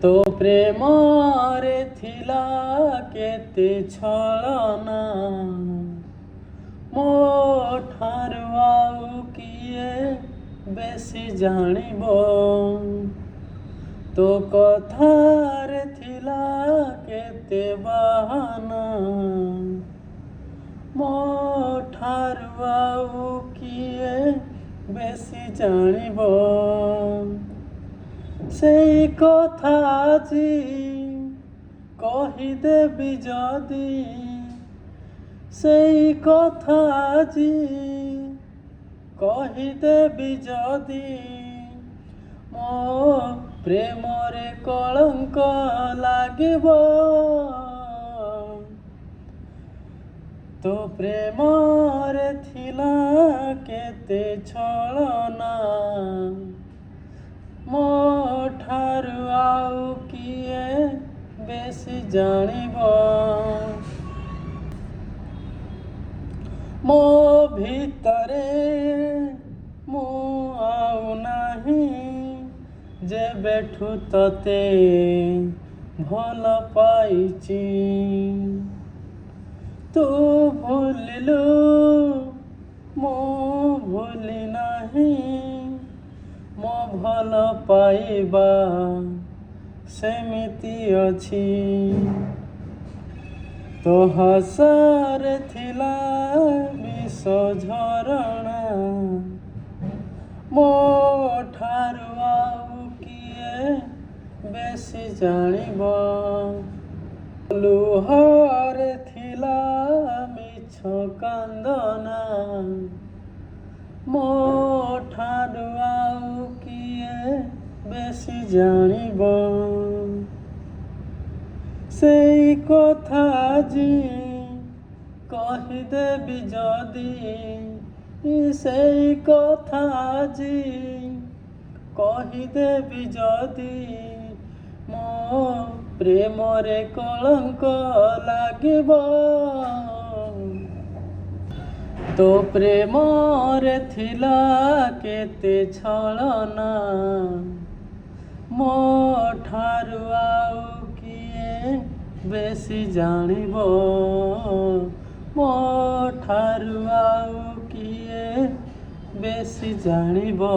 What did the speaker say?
तो प्रेमरे थिला केते छलना मो ठारू आउ किए बेसी जानिबो तो कथारे थिला केते बहाना मो ठारू आउ किए बेसी जानिबो सेई कथा आजी कहिदेबी जदि सेई कथा आजी कहिदेबी जदि मो प्रेमरे कलंक लागिबो तो प्रेमरे थिला केते छलना मो ठारू आउ किए बेसी जानिबो मो भितरे मु आउ नाही जेबेठू तते भल पाइची तू भूलिलु मु भूली नाही मो भल पाइबा सेमिति अछि तो हसरे थिला विष झरणा मो ठारू आउ किए बेसी जानिबो लुहरे थिला मिछ कांदना मो ठारू आउ किए बेसी जानिबो सेई कथा आजी कहिदेबी जदि सेई कथा आजी कहिदेबी जदि मो प्रेमरे कलंक लागिबो तो प्रेमरे थिला केते छलना मो ठारू आउ किए बेसी जानिबो मो ठारू आउ किए बेसी जानिबो।